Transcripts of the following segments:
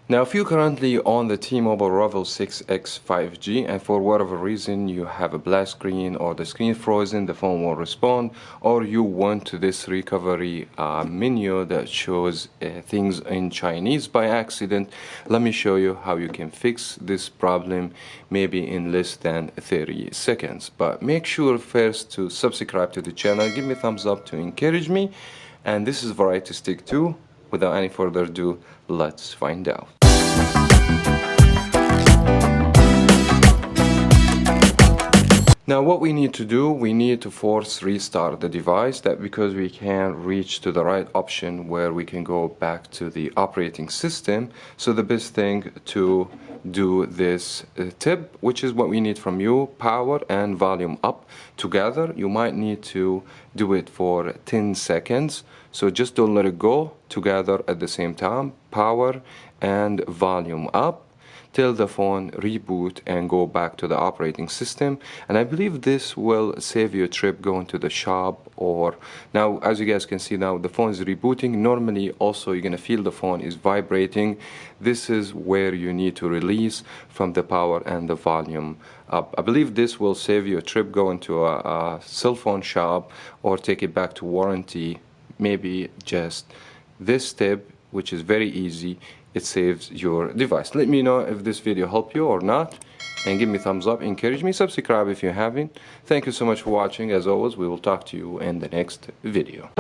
Now, if you're currently on the T-Mobile Revvl 6X 5G and for whatever reason you have a black screen or the screen frozen, the phone won't respond, or you went to this recovery menu that shows things in Chinese by accident, let me show you how you can fix this problem maybe in less than 30 seconds. But make sure first to subscribe to the channel, give me a thumbs up to encourage me, and this is Variety Stick 2. Without any further ado, let's find out. Now what we need to do, we need to force restart the device, that because we can't reach to the right option where we can go back to the operating system. So the best thing to do this tip, which is what we need from you, power and volume up together. You might need to do it for 10 seconds. So just don't let it go, together at the same time, power and volume up, till the phone reboot and go back to the operating system. And I believe this will save you a trip going to the shop. Or now, as you guys can see now, the phone is rebooting. Normally also you're gonna feel the phone is vibrating. This is where you need to release from the power and the volume up. I believe this will save you a trip going to a cell phone shop or take it back to warranty. Maybe just this step, which is very easy, it saves your device. Let me know if this video helped you or not, and give me a thumbs up, encourage me, subscribe if you haven't. Thank you so much for watching. As always, we will talk to you in the next video.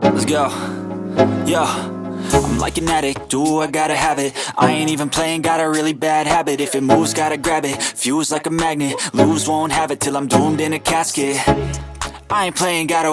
Let's go. Yo, I'm like an addict, do I gotta have it. I ain't even playing, got a really bad habit. If it moves, gotta grab it, fuse like a magnet. Lose, won't have it till I'm doomed in a casket. I ain't playing, gotta